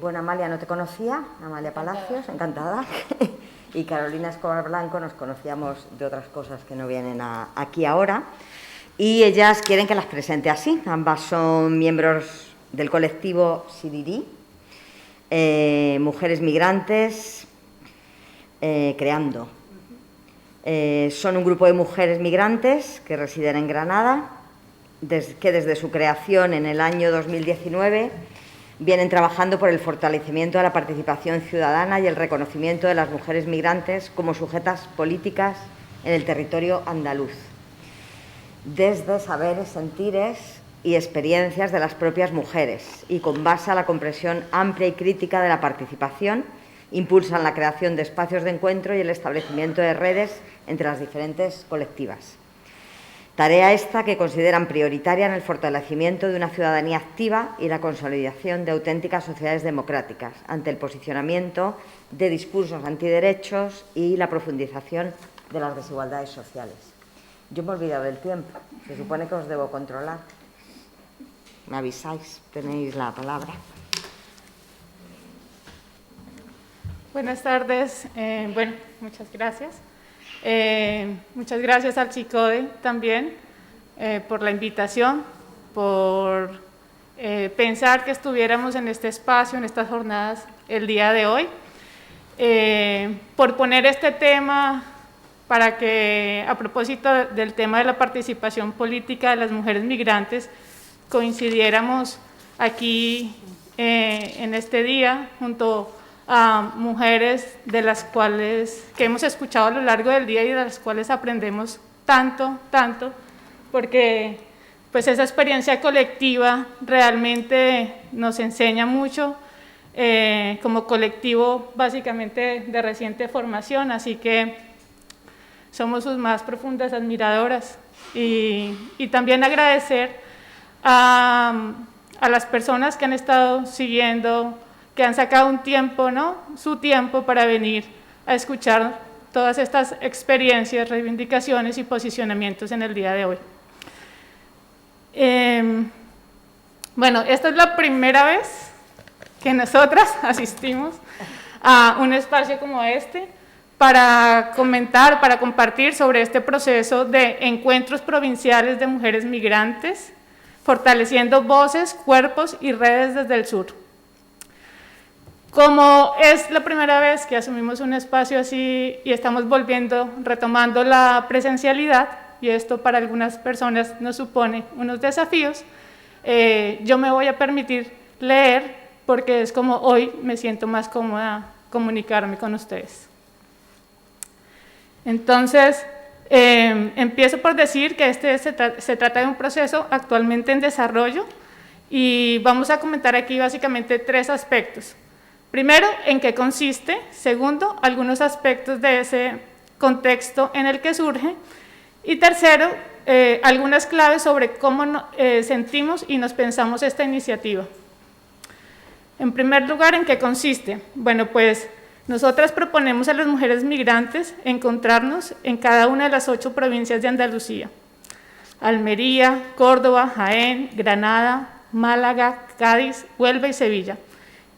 Bueno, Amalia no te conocía, Amalia Palacios, encantada. Y Carolina Escobar Blanco nos conocíamos de otras cosas que no vienen aquí ahora. Y ellas quieren que las presente así. Ambas son miembros del colectivo Sirirí, Mujeres Migrantes Creando. Son un grupo de mujeres migrantes que residen en Granada, que desde su creación en el año 2019 vienen trabajando por el fortalecimiento de la participación ciudadana y el reconocimiento de las mujeres migrantes como sujetas políticas en el territorio andaluz, desde saberes, sentires y experiencias de las propias mujeres, y con base a la comprensión amplia y crítica de la participación, impulsan la creación de espacios de encuentro y el establecimiento de redes entre las diferentes colectivas. Tarea esta que consideran prioritaria en el fortalecimiento de una ciudadanía activa y la consolidación de auténticas sociedades democráticas ante el posicionamiento de discursos antiderechos y la profundización de las desigualdades sociales. Yo me he olvidado del tiempo, se supone que os debo controlar. Me avisáis, tenéis la palabra. Buenas tardes, muchas gracias. Muchas gracias al CICODE también por la invitación, por pensar que estuviéramos en este espacio, en estas jornadas el día de hoy, por poner este tema para que, a propósito del tema de la participación política de las mujeres migrantes, coincidiéramos aquí en este día junto a mujeres de las cuales que hemos escuchado a lo largo del día y de las cuales aprendemos tanto, porque pues esa experiencia colectiva realmente nos enseña mucho como colectivo básicamente de reciente formación, así que somos sus más profundas admiradoras y también agradecer a las personas que han estado siguiendo, que han sacado un tiempo, su tiempo para venir a escuchar todas estas experiencias, reivindicaciones y posicionamientos en el día de hoy. Esta es la primera vez que nosotras asistimos a un espacio como este para comentar, para compartir sobre este proceso de encuentros provinciales de mujeres migrantes, fortaleciendo voces, cuerpos y redes desde el sur. Como es la primera vez que asumimos un espacio así y estamos retomando la presencialidad, y esto para algunas personas nos supone unos desafíos, yo me voy a permitir leer porque es como hoy me siento más cómoda comunicarme con ustedes. Entonces, empiezo por decir que se trata de un proceso actualmente en desarrollo y vamos a comentar aquí básicamente 3 aspectos. Primero, en qué consiste. Segundo, algunos aspectos de ese contexto en el que surge. Y tercero, algunas claves sobre cómo sentimos y nos pensamos esta iniciativa. En primer lugar, ¿en qué consiste? Bueno, pues nosotras proponemos a las mujeres migrantes encontrarnos en cada una de las 8 provincias de Andalucía: Almería, Córdoba, Jaén, Granada, Málaga, Cádiz, Huelva y Sevilla,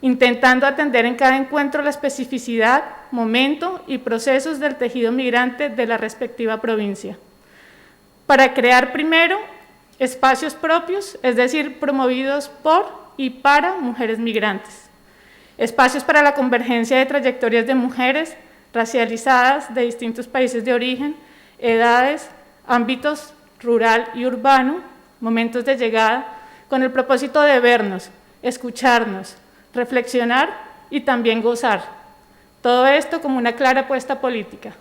intentando atender en cada encuentro la especificidad, momento y procesos del tejido migrante de la respectiva provincia, para crear primero espacios propios, es decir, promovidos por y para mujeres migrantes, espacios para la convergencia de trayectorias de mujeres racializadas de distintos países de origen, edades, ámbitos rural y urbano, momentos de llegada, con el propósito de vernos, escucharnos, reflexionar y también gozar. Todo esto como una clara apuesta política.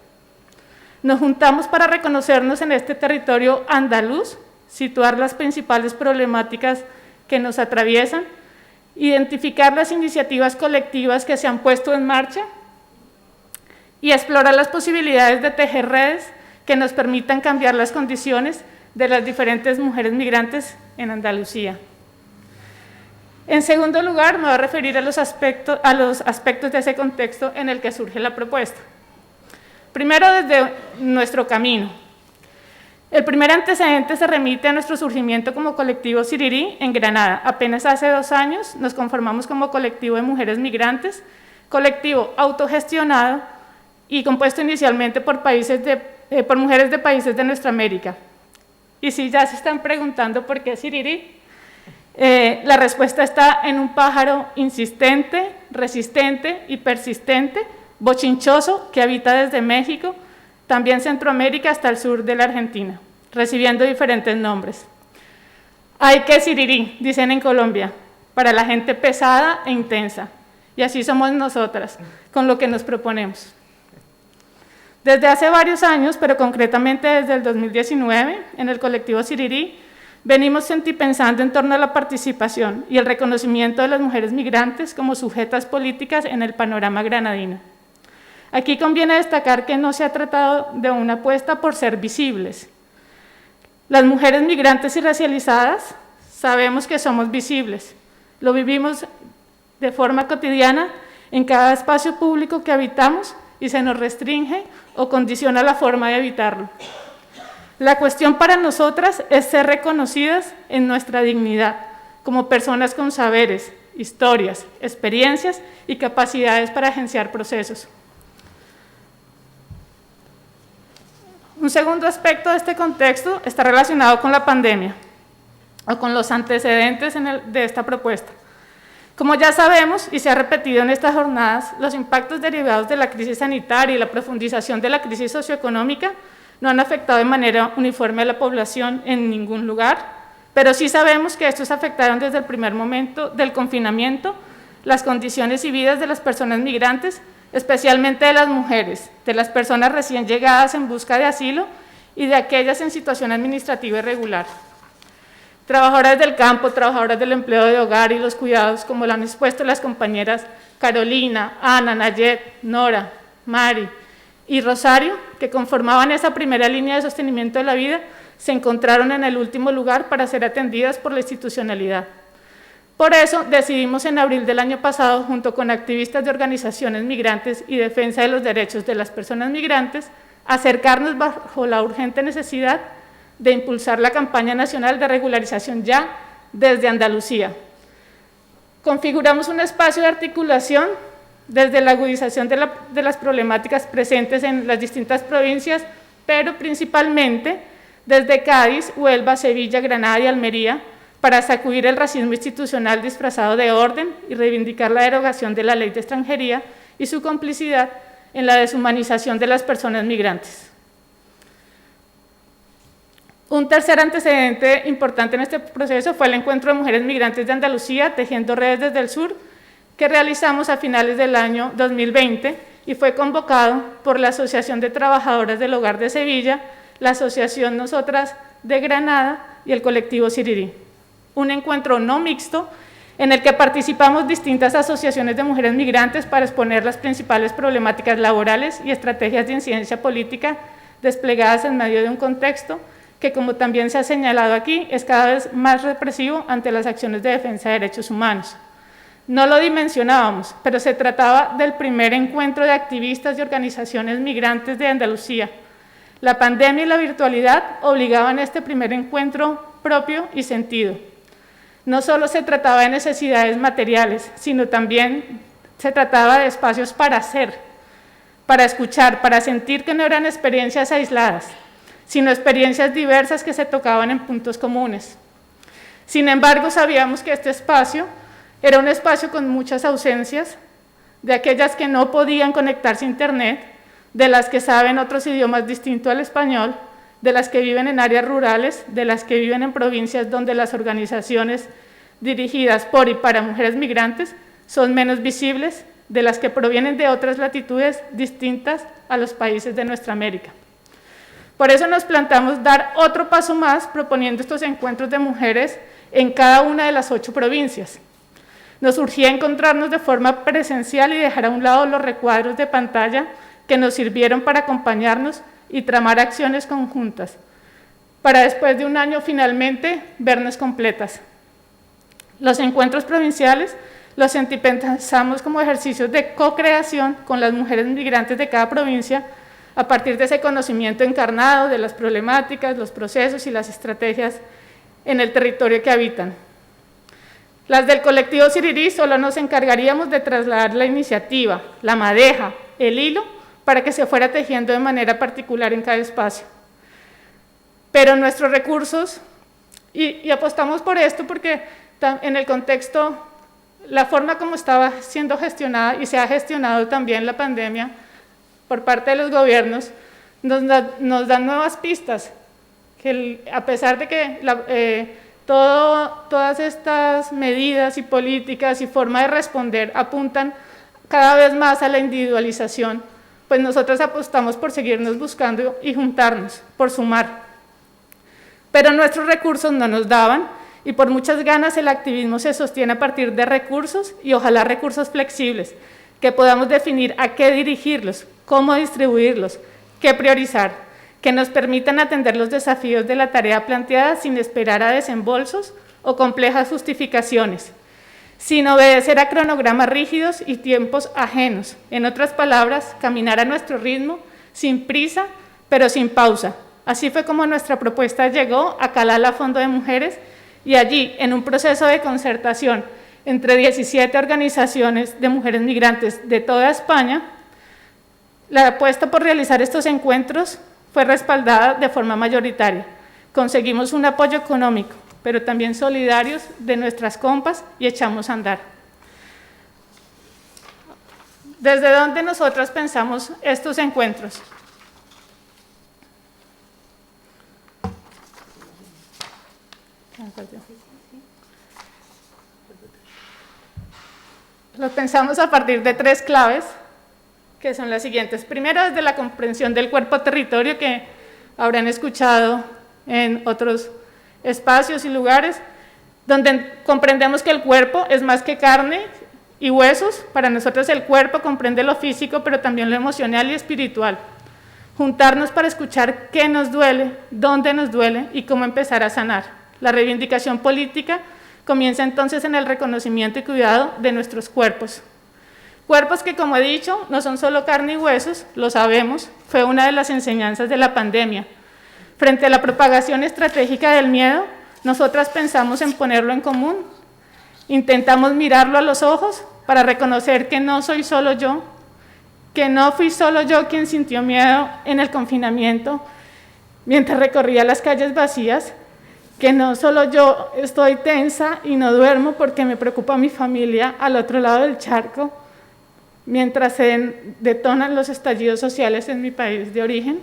Nos juntamos para reconocernos en este territorio andaluz, situar las principales problemáticas que nos atraviesan, identificar las iniciativas colectivas que se han puesto en marcha y explorar las posibilidades de tejer redes que nos permitan cambiar las condiciones de las diferentes mujeres migrantes en Andalucía. En segundo lugar, me voy a referir a los aspectos de ese contexto en el que surge la propuesta. Primero, desde nuestro camino. El primer antecedente se remite a nuestro surgimiento como colectivo Sirirí en Granada. Apenas hace 2 años nos conformamos como colectivo de mujeres migrantes, colectivo autogestionado y compuesto inicialmente por mujeres de países de nuestra América. Y si ya se están preguntando por qué Sirirí, la respuesta está en un pájaro insistente, resistente y persistente, bochinchoso, que habita desde México, también Centroamérica hasta el sur de la Argentina, recibiendo diferentes nombres. Hay que Sirirí, dicen en Colombia, para la gente pesada e intensa, y así somos nosotras, con lo que nos proponemos. Desde hace varios años, pero concretamente desde el 2019, en el colectivo Sirirí, venimos sentipensando en torno a la participación y el reconocimiento de las mujeres migrantes como sujetas políticas en el panorama granadino. Aquí conviene destacar que no se ha tratado de una apuesta por ser visibles. Las mujeres migrantes y racializadas sabemos que somos visibles, lo vivimos de forma cotidiana en cada espacio público que habitamos y se nos restringe o condiciona la forma de evitarlo. La cuestión para nosotras es ser reconocidas en nuestra dignidad, como personas con saberes, historias, experiencias y capacidades para agenciar procesos. Un segundo aspecto de este contexto está relacionado con la pandemia, o con los antecedentes de esta propuesta. Como ya sabemos, y se ha repetido en estas jornadas, los impactos derivados de la crisis sanitaria y la profundización de la crisis socioeconómica no han afectado de manera uniforme a la población en ningún lugar, pero sí sabemos que estos afectaron desde el primer momento del confinamiento las condiciones y vidas de las personas migrantes, especialmente de las mujeres, de las personas recién llegadas en busca de asilo y de aquellas en situación administrativa irregular. Trabajadoras del campo, trabajadoras del empleo de hogar y los cuidados, como lo han expuesto las compañeras Carolina, Ana, Nayet, Nora, Mari y Rosario, que conformaban esa primera línea de sostenimiento de la vida, se encontraron en el último lugar para ser atendidas por la institucionalidad. Por eso decidimos en abril del año pasado, junto con activistas de organizaciones migrantes y defensa de los derechos de las personas migrantes, acercarnos bajo la urgente necesidad de impulsar la campaña nacional de regularización ya desde Andalucía. Configuramos un espacio de articulación desde la agudización de las problemáticas presentes en las distintas provincias, pero principalmente desde Cádiz, Huelva, Sevilla, Granada y Almería, para sacudir el racismo institucional disfrazado de orden y reivindicar la derogación de la ley de extranjería y su complicidad en la deshumanización de las personas migrantes. Un tercer antecedente importante en este proceso fue el encuentro de mujeres migrantes de Andalucía, Tejiendo Redes desde el Sur, que realizamos a finales del año 2020 y fue convocado por la Asociación de Trabajadoras del Hogar de Sevilla, la Asociación Nosotras de Granada y el colectivo Sirirí. Un encuentro no mixto en el que participamos distintas asociaciones de mujeres migrantes para exponer las principales problemáticas laborales y estrategias de incidencia política desplegadas en medio de un contexto que, como también se ha señalado aquí, es cada vez más represivo ante las acciones de defensa de derechos humanos. No lo dimensionábamos, pero se trataba del primer encuentro de activistas y organizaciones migrantes de Andalucía. La pandemia y la virtualidad obligaban a este primer encuentro propio y sentido. No solo se trataba de necesidades materiales, sino también se trataba de espacios para hacer, para escuchar, para sentir que no eran experiencias aisladas, sino experiencias diversas que se tocaban en puntos comunes. Sin embargo, sabíamos que este espacio era un espacio con muchas ausencias, de aquellas que no podían conectarse a Internet, de las que saben otros idiomas distintos al español, de las que viven en áreas rurales, de las que viven en provincias donde las organizaciones dirigidas por y para mujeres migrantes son menos visibles, de las que provienen de otras latitudes distintas a los países de nuestra América. Por eso nos planteamos dar otro paso más proponiendo estos encuentros de mujeres en cada una de las 8 provincias. Nos urgía encontrarnos de forma presencial y dejar a un lado los recuadros de pantalla que nos sirvieron para acompañarnos y tramar acciones conjuntas, para después de un año finalmente vernos completas. Los encuentros provinciales los sentipensamos como ejercicios de co-creación con las mujeres migrantes de cada provincia, a partir de ese conocimiento encarnado de las problemáticas, los procesos y las estrategias en el territorio que habitan. Las del colectivo Sirirí solo nos encargaríamos de trasladar la iniciativa, la madeja, el hilo, para que se fuera tejiendo de manera particular en cada espacio. Pero nuestros recursos, y apostamos por esto porque en el contexto, la forma como estaba siendo gestionada y se ha gestionado también la pandemia por parte de los gobiernos, nos dan nuevas pistas, que a pesar de que todas estas medidas y políticas y forma de responder apuntan cada vez más a la individualización, pues nosotros apostamos por seguirnos buscando y juntarnos, por sumar. Pero nuestros recursos no nos daban y por muchas ganas el activismo se sostiene a partir de recursos y ojalá recursos flexibles, que podamos definir a qué dirigirlos, cómo distribuirlos, qué priorizar, que nos permitan atender los desafíos de la tarea planteada sin esperar a desembolsos o complejas justificaciones, sin obedecer a cronogramas rígidos y tiempos ajenos. En otras palabras, caminar a nuestro ritmo, sin prisa, pero sin pausa. Así fue como nuestra propuesta llegó a Calala Fondo de Mujeres y allí, en un proceso de concertación entre 17 organizaciones de mujeres migrantes de toda España, la apuesta por realizar estos encuentros fue respaldada de forma mayoritaria. Conseguimos un apoyo económico, pero también solidarios de nuestras compas y echamos a andar. ¿Desde dónde nosotras pensamos estos encuentros? Lo pensamos a partir de 3 claves, que son las siguientes. Primero, desde la comprensión del cuerpo-territorio, que habrán escuchado en otros espacios y lugares, donde comprendemos que el cuerpo es más que carne y huesos. Para nosotros el cuerpo comprende lo físico, pero también lo emocional y espiritual. Juntarnos para escuchar qué nos duele, dónde nos duele y cómo empezar a sanar. La reivindicación política comienza entonces en el reconocimiento y cuidado de nuestros cuerpos. Cuerpos que, como he dicho, no son solo carne y huesos, lo sabemos, fue una de las enseñanzas de la pandemia. Frente a la propagación estratégica del miedo, nosotras pensamos en ponerlo en común. Intentamos mirarlo a los ojos para reconocer que no soy solo yo, que no fui solo yo quien sintió miedo en el confinamiento mientras recorría las calles vacías, que no solo yo estoy tensa y no duermo porque me preocupa mi familia al otro lado del charco, mientras se detonan los estallidos sociales en mi país de origen,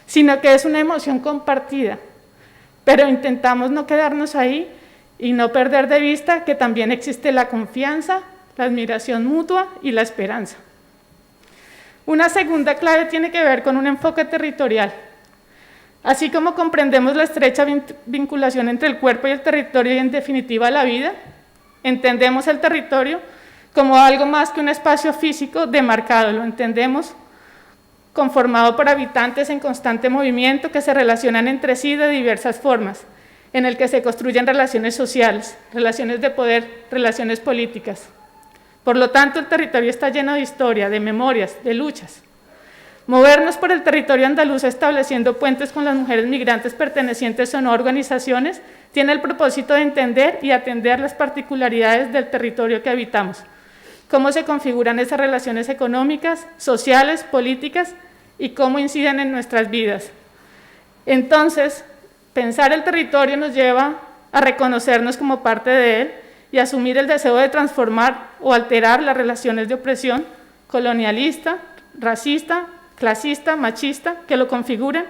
sino que es una emoción compartida. Pero intentamos no quedarnos ahí y no perder de vista que también existe la confianza, la admiración mutua y la esperanza. Una segunda clave tiene que ver con un enfoque territorial. Así como comprendemos la estrecha vinculación entre el cuerpo y el territorio y en definitiva la vida, entendemos el territorio como algo más que un espacio físico demarcado, lo entendemos conformado por habitantes en constante movimiento que se relacionan entre sí de diversas formas, en el que se construyen relaciones sociales, relaciones de poder, relaciones políticas. Por lo tanto, el territorio está lleno de historia, de memorias, de luchas. Movernos por el territorio andaluz estableciendo puentes con las mujeres migrantes pertenecientes a no organizaciones tiene el propósito de entender y atender las particularidades del territorio que habitamos, cómo se configuran esas relaciones económicas, sociales, políticas y cómo inciden en nuestras vidas. Entonces, pensar el territorio nos lleva a reconocernos como parte de él y asumir el deseo de transformar o alterar las relaciones de opresión colonialista, racista, clasista, machista, que lo configuran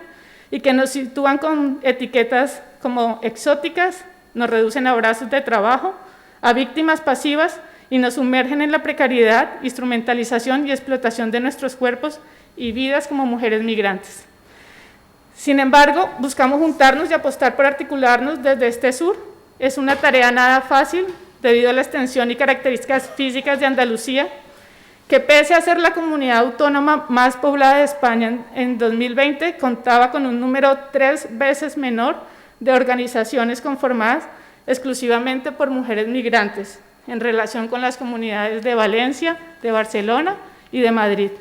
y que nos sitúan con etiquetas como exóticas, nos reducen a brazos de trabajo, a víctimas pasivas y nos sumergen en la precariedad, instrumentalización y explotación de nuestros cuerpos y vidas como mujeres migrantes. Sin embargo, buscamos juntarnos y apostar por articularnos desde este sur. Es una tarea nada fácil debido a la extensión y características físicas de Andalucía, que pese a ser la comunidad autónoma más poblada de España en 2020, contaba con un número 3 veces menor de organizaciones conformadas exclusivamente por mujeres migrantes, en relación con las comunidades de Valencia, de Barcelona y de Madrid.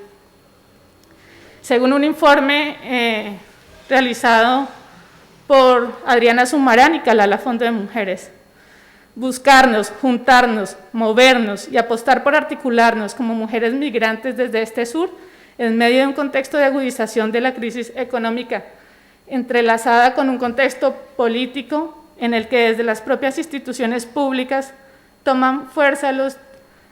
Según un informe realizado por Adriana Sumarán y Calala Fondo de Mujeres, buscarnos, juntarnos, movernos y apostar por articularnos como mujeres migrantes desde este sur, en medio de un contexto de agudización de la crisis económica, entrelazada con un contexto político en el que desde las propias instituciones públicas toman fuerza los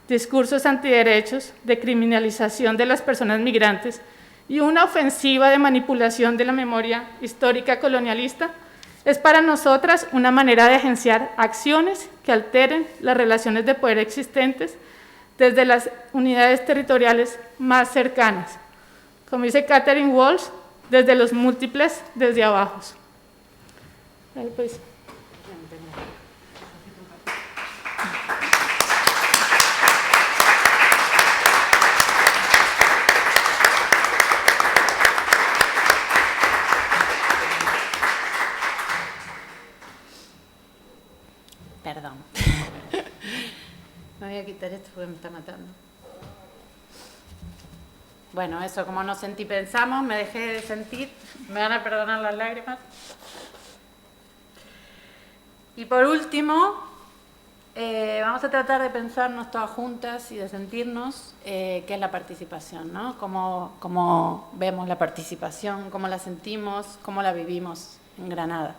discursos antiderechos de criminalización de las personas migrantes y una ofensiva de manipulación de la memoria histórica colonialista, es para nosotras una manera de agenciar acciones que alteren las relaciones de poder existentes desde las unidades territoriales más cercanas. Como dice Catherine Walsh, desde los múltiples, desde abajo. Pues. Perdón. Me voy a quitar esto porque me está matando. Bueno, eso, como no sentí, pensamos, me dejé de sentir, me van a perdonar las lágrimas. Y por último, vamos a tratar de pensarnos todas juntas y de sentirnos qué es la participación, ¿no? Cómo vemos la participación, cómo la sentimos, cómo la vivimos en Granada.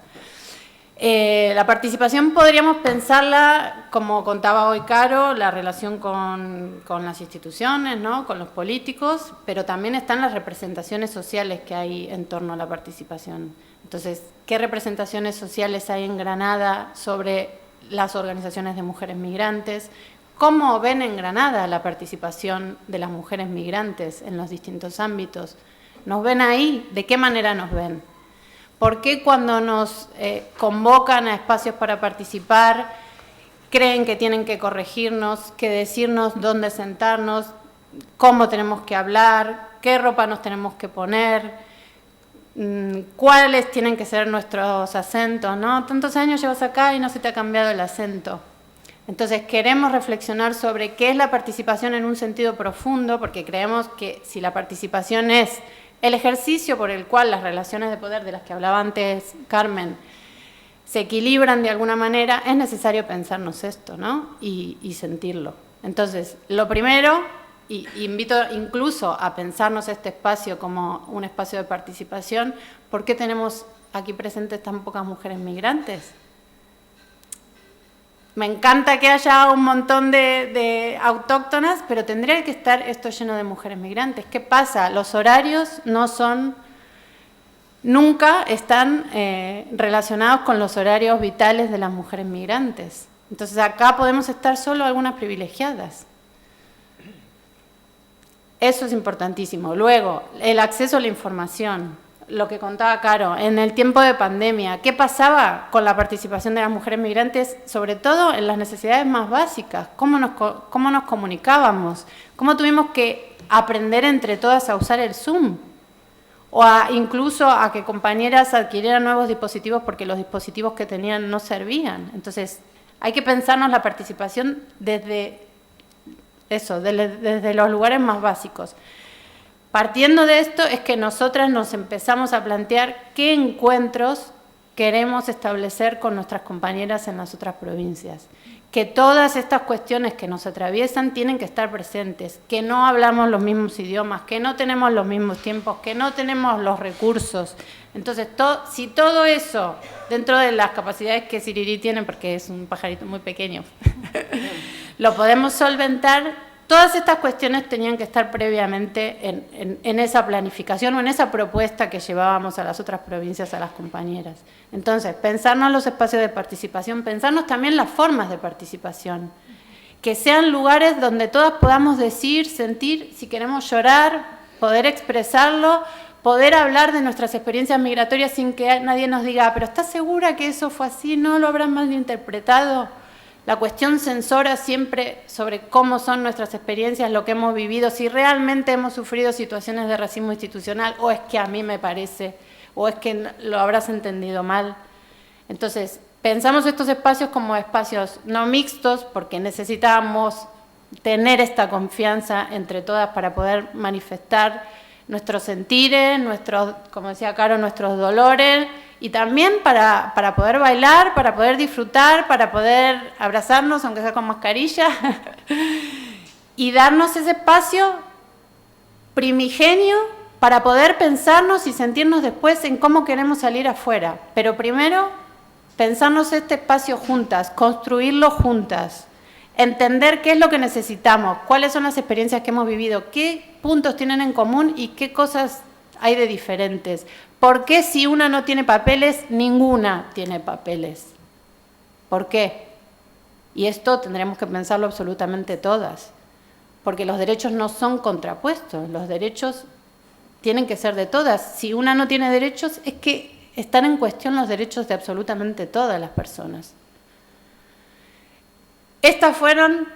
La participación podríamos pensarla, como contaba hoy Caro, la relación con las instituciones, ¿no? Con los políticos, pero también están las representaciones sociales que hay en torno a la participación. Entonces, ¿qué representaciones sociales hay en Granada sobre las organizaciones de mujeres migrantes? ¿Cómo ven en Granada la participación de las mujeres migrantes en los distintos ámbitos? ¿Nos ven ahí? ¿De qué manera nos ven? ¿Por qué cuando nos convocan a espacios para participar creen que tienen que corregirnos, que decirnos dónde sentarnos, cómo tenemos que hablar, qué ropa nos tenemos que poner, cuáles tienen que ser nuestros acentos, ¿no? Tantos años llevas acá y no se te ha cambiado el acento. Entonces queremos reflexionar sobre qué es la participación en un sentido profundo, porque creemos que si la participación es el ejercicio por el cual las relaciones de poder de las que hablaba antes Carmen se equilibran de alguna manera, es necesario pensarnos esto, ¿no? Y sentirlo. Entonces, lo primero, y invito incluso a pensarnos este espacio como un espacio de participación, ¿por qué tenemos aquí presentes tan pocas mujeres migrantes? Me encanta que haya un montón de autóctonas, pero tendría que estar esto lleno de mujeres migrantes. ¿Qué pasa? Los horarios nunca están relacionados con los horarios vitales de las mujeres migrantes. Entonces acá podemos estar solo algunas privilegiadas. Eso es importantísimo. Luego, el acceso a la información. Lo que contaba Caro, en el tiempo de pandemia, ¿qué pasaba con la participación de las mujeres migrantes, sobre todo en las necesidades más básicas? ¿Cómo nos comunicábamos? ¿Cómo tuvimos que aprender entre todas a usar el Zoom? O incluso a que compañeras adquirieran nuevos dispositivos porque los dispositivos que tenían no servían. Entonces, hay que pensarnos la participación desde los lugares más básicos. Partiendo de esto es que nosotras nos empezamos a plantear qué encuentros queremos establecer con nuestras compañeras en las otras provincias. Que todas estas cuestiones que nos atraviesan tienen que estar presentes, que no hablamos los mismos idiomas, que no tenemos los mismos tiempos, que no tenemos los recursos. Entonces, si todo eso, dentro de las capacidades que Siriri tiene, porque es un pajarito muy pequeño, lo podemos solventar. Todas estas cuestiones tenían que estar previamente en esa planificación o en esa propuesta que llevábamos a las otras provincias, a las compañeras. Entonces, pensarnos los espacios de participación, pensarnos también las formas de participación, que sean lugares donde todas podamos decir, sentir, si queremos llorar, poder expresarlo, poder hablar de nuestras experiencias migratorias sin que nadie nos diga, pero ¿estás segura que eso fue así? ¿No lo habrán malinterpretado? La cuestión censora siempre sobre cómo son nuestras experiencias, lo que hemos vivido, si realmente hemos sufrido situaciones de racismo institucional, o es que a mí me parece, o es que lo habrás entendido mal. Entonces, pensamos estos espacios como espacios no mixtos, porque necesitamos tener esta confianza entre todas para poder manifestar nuestros sentires, como decía Caro, nuestros dolores, y también para poder bailar, para poder disfrutar, para poder abrazarnos, aunque sea con mascarilla, y darnos ese espacio primigenio para poder pensarnos y sentirnos después en cómo queremos salir afuera. Pero primero, pensarnos este espacio juntas, construirlo juntas, entender qué es lo que necesitamos, cuáles son las experiencias que hemos vivido, qué puntos tienen en común y qué cosas hay de diferentes. ¿Por qué si una no tiene papeles, ninguna tiene papeles? ¿Por qué? Y esto tendremos que pensarlo absolutamente todas, porque los derechos no son contrapuestos, los derechos tienen que ser de todas. Si una no tiene derechos, es que están en cuestión los derechos de absolutamente todas las personas. Estas fueron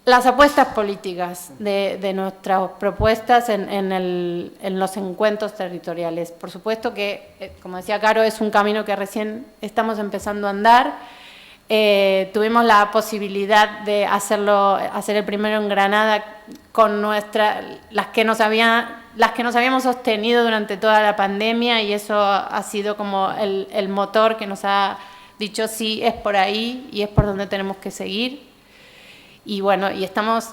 las apuestas políticas de nuestras propuestas en los encuentros territoriales. Por supuesto que, como decía Caro, es un camino que recién estamos empezando a andar. Tuvimos la posibilidad de hacer el primero en Granada con las que nos habíamos sostenido durante toda la pandemia, y eso ha sido como el motor que nos ha dicho sí, es por ahí y es por donde tenemos que seguir. Y bueno, y estamos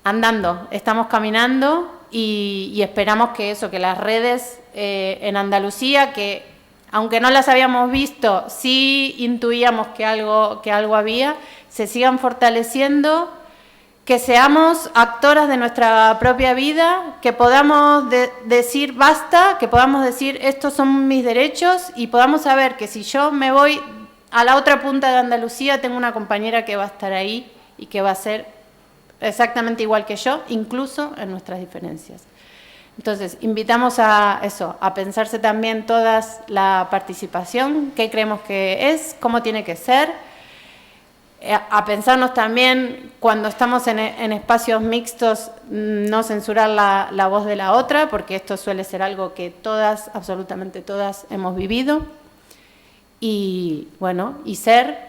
andando, estamos caminando y esperamos que las redes en Andalucía, que aunque no las habíamos visto, sí intuíamos que algo había, se sigan fortaleciendo, que seamos actoras de nuestra propia vida, que podamos decir basta, que podamos decir estos son mis derechos, y podamos saber que si yo me voy a la otra punta de Andalucía, tengo una compañera que va a estar ahí y que va a ser exactamente igual que yo, incluso en nuestras diferencias. Entonces, invitamos a pensarse también todas la participación, qué creemos que es, cómo tiene que ser, a pensarnos también cuando estamos en espacios mixtos, no censurar la voz de la otra, porque esto suele ser algo que todas, absolutamente todas, hemos vivido, y bueno, y ser.